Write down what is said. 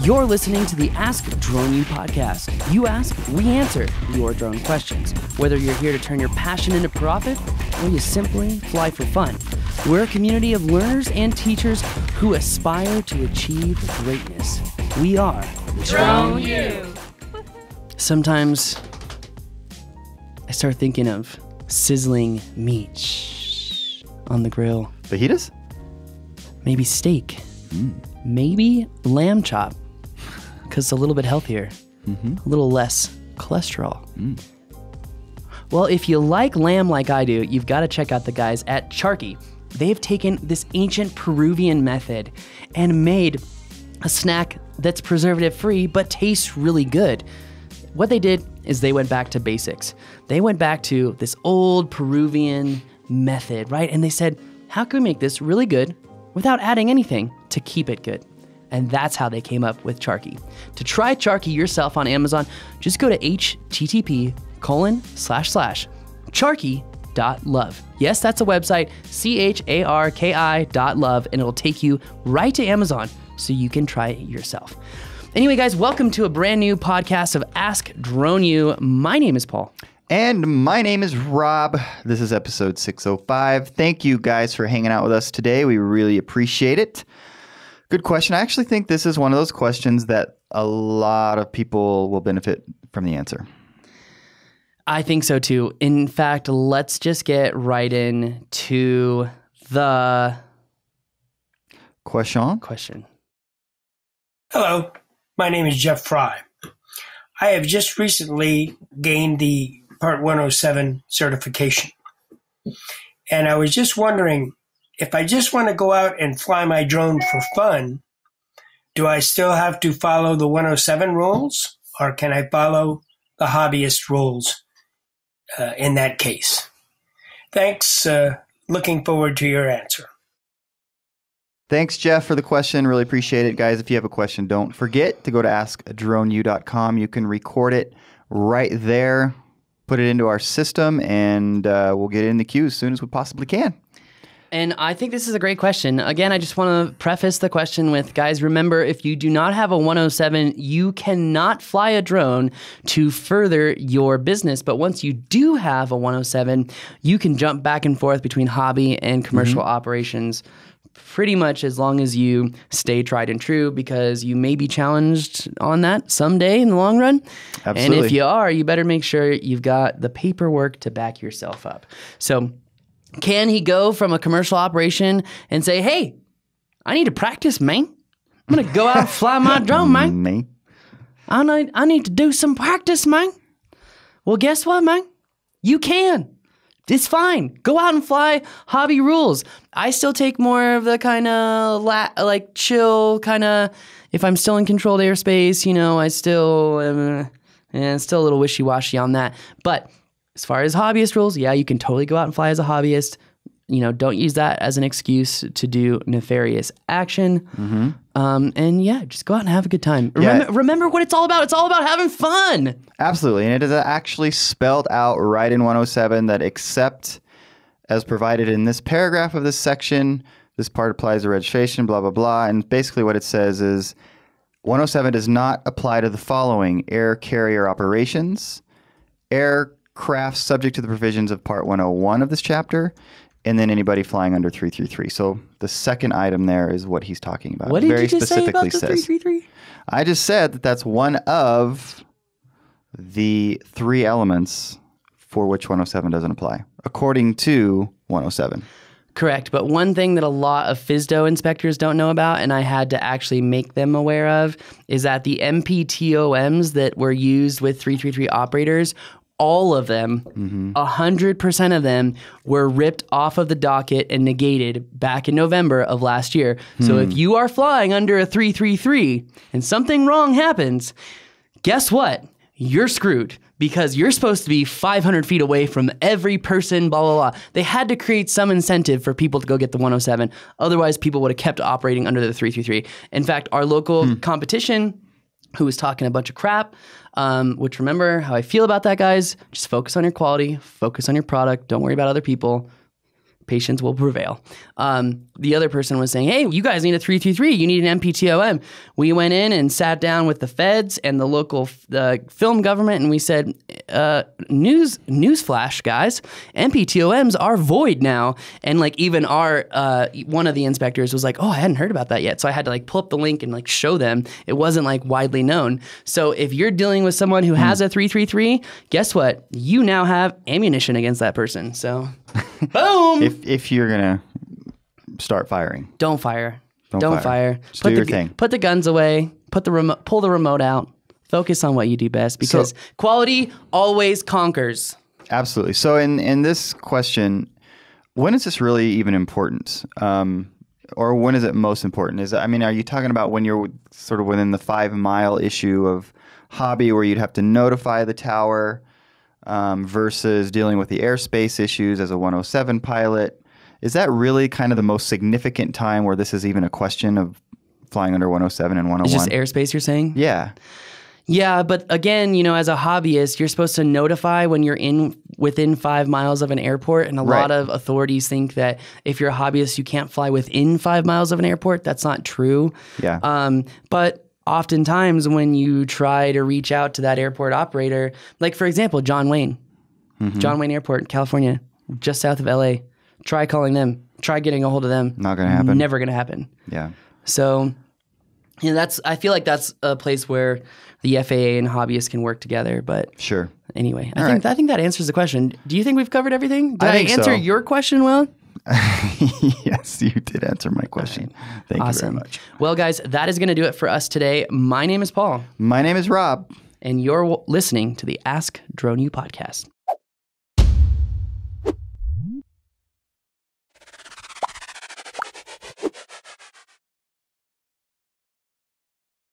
You're listening to the Ask Drone U podcast. You ask, we answer your drone questions. Whether you're here to turn your passion into profit or you simply fly for fun. We're a community of learners and teachers who aspire to achieve greatness. We are Drone U. Sometimes I start thinking of sizzling meat on the grill. Fajitas? Maybe steak. Maybe lamb chop, because it's a little bit healthier, a little less cholesterol. Well, if you like lamb like I do, you've got to check out the guys at Charky. They've taken this ancient Peruvian method and made a snack that's preservative-free but tastes really good. What they did is they went back to basics. They went back to this old Peruvian method, right? And they said, how can we make this really good without adding anything to keep it good? And that's how they came up with Charky. To try Charky yourself on Amazon, just go to http://charky.love. Yes, that's a website, CHARKI.love, and it'll take you right to Amazon so you can try it yourself. Anyway, guys, welcome to a brand new podcast of Ask Drone U. My name is Paul. And my name is Rob. This is episode 605. Thank you guys for hanging out with us today. We really appreciate it. Good question. I actually think this is one of those questions that a lot of people will benefit from the answer. I think so too. In fact, let's just get right into the question. Hello, my name is Jeff Fry. I have just recently gained the Part 107 certification. And I was just wondering, if I just want to go out and fly my drone for fun, do I still have to follow the 107 rules, or can I follow the hobbyist rules in that case? Thanks. Looking forward to your answer. Thanks, Jeff, for the question. Really appreciate it. Guys, if you have a question, don't forget to go to askdroneu.com. You can record it right there, put it into our system, and we'll get it in the queue as soon as we possibly can. And I think this is a great question. Again, I just want to preface the question with, guys, remember, if you do not have a 107, you cannot fly a drone to further your business. But once you do have a 107, you can jump back and forth between hobby and commercial operations pretty much as long as you stay tried and true, because you may be challenged on that someday in the long run. Absolutely. And if you are, you better make sure you've got the paperwork to back yourself up. So can he go from a commercial operation and say, hey, I need to practice, man. I'm going to go out and fly my drone, man. I need to do some practice, man. Well, guess what, man? You can. It's fine. Go out and fly hobby rules. I still take more of the kind of chill kind of, if I'm still in controlled airspace, I still still a little wishy-washy on that. But as far as hobbyist rules, yeah, you can totally go out and fly as a hobbyist. Don't use that as an excuse to do nefarious action. And yeah, just go out and have a good time. Remember what it's all about. It's all about having fun. Absolutely. And it is actually spelled out right in 107 that except as provided in this paragraph of this section, this part applies to registration, blah, blah, blah. And basically what it says is 107 does not apply to the following: air carrier operations, aircraft subject to the provisions of Part 101 of this chapter, and then anybody flying under 333. So the second item there is what he's talking about. What did you just say about the 333? I just said that that's one of the three elements for which 107 doesn't apply, according to 107. Correct. But one thing that a lot of FSDO inspectors don't know about, and I had to actually make them aware of, is that the MPTOMs that were used with 333 operators, all of them, 100% of them were ripped off of the docket and negated back in November of last year. So if you are flying under a 333 and something wrong happens, guess what? You're screwed, because you're supposed to be 500 feet away from every person, blah, blah, blah. They had to create some incentive for people to go get the 107. Otherwise, people would have kept operating under the 333. In fact, our local competition, who was talking a bunch of crap, which, remember how I feel about that, guys. Just focus on your quality, focus on your product. Don't worry about other people. patience will prevail. The other person was saying, hey, you guys need a 333. You need an MPTOM. We went in and sat down with the feds and the local film government, and we said, newsflash, guys, MPTOMs are void now. And like even our one of the inspectors was like, oh, I hadn't heard about that yet. So I had to like pull up the link and like show them. It wasn't like widely known. So if you're dealing with someone who has a 333, guess what? You now have ammunition against that person. So boom. If you're gonna start firing, don't fire. Don't fire. Just do your thing. Put the guns away. Pull the remote out. Focus on what you do best, because quality always conquers. Absolutely. So in this question, when is this really even important? Or when is it most important? Are you talking about when you're sort of within the 5 mile issue of hobby where you'd have to notify the tower versus dealing with the airspace issues as a 107 pilot? Is that really kind of the most significant time where this is even a question of flying under 107 and 101? It's just airspace, you're saying? Yeah. Yeah, but again, as a hobbyist, you're supposed to notify when you're within 5 miles of an airport, and a lot of authorities think that if you're a hobbyist, you can't fly within 5 miles of an airport. That's not true. Yeah. But oftentimes when you try to reach out to that airport operator, like for example, John Wayne Airport, California, just south of LA, try calling them, try getting a hold of them. Not going to happen. Never going to happen. Yeah. So, I feel like that's a place where the FAA and hobbyists can work together. But sure. Anyway, I think that answers the question. Do you think we've covered everything? Did I answer your question well? Yes, you did answer my question. Right. Thank you very much. Well, guys, that is going to do it for us today. My name is Paul. My name is Rob. And you're listening to the Ask Drone U podcast.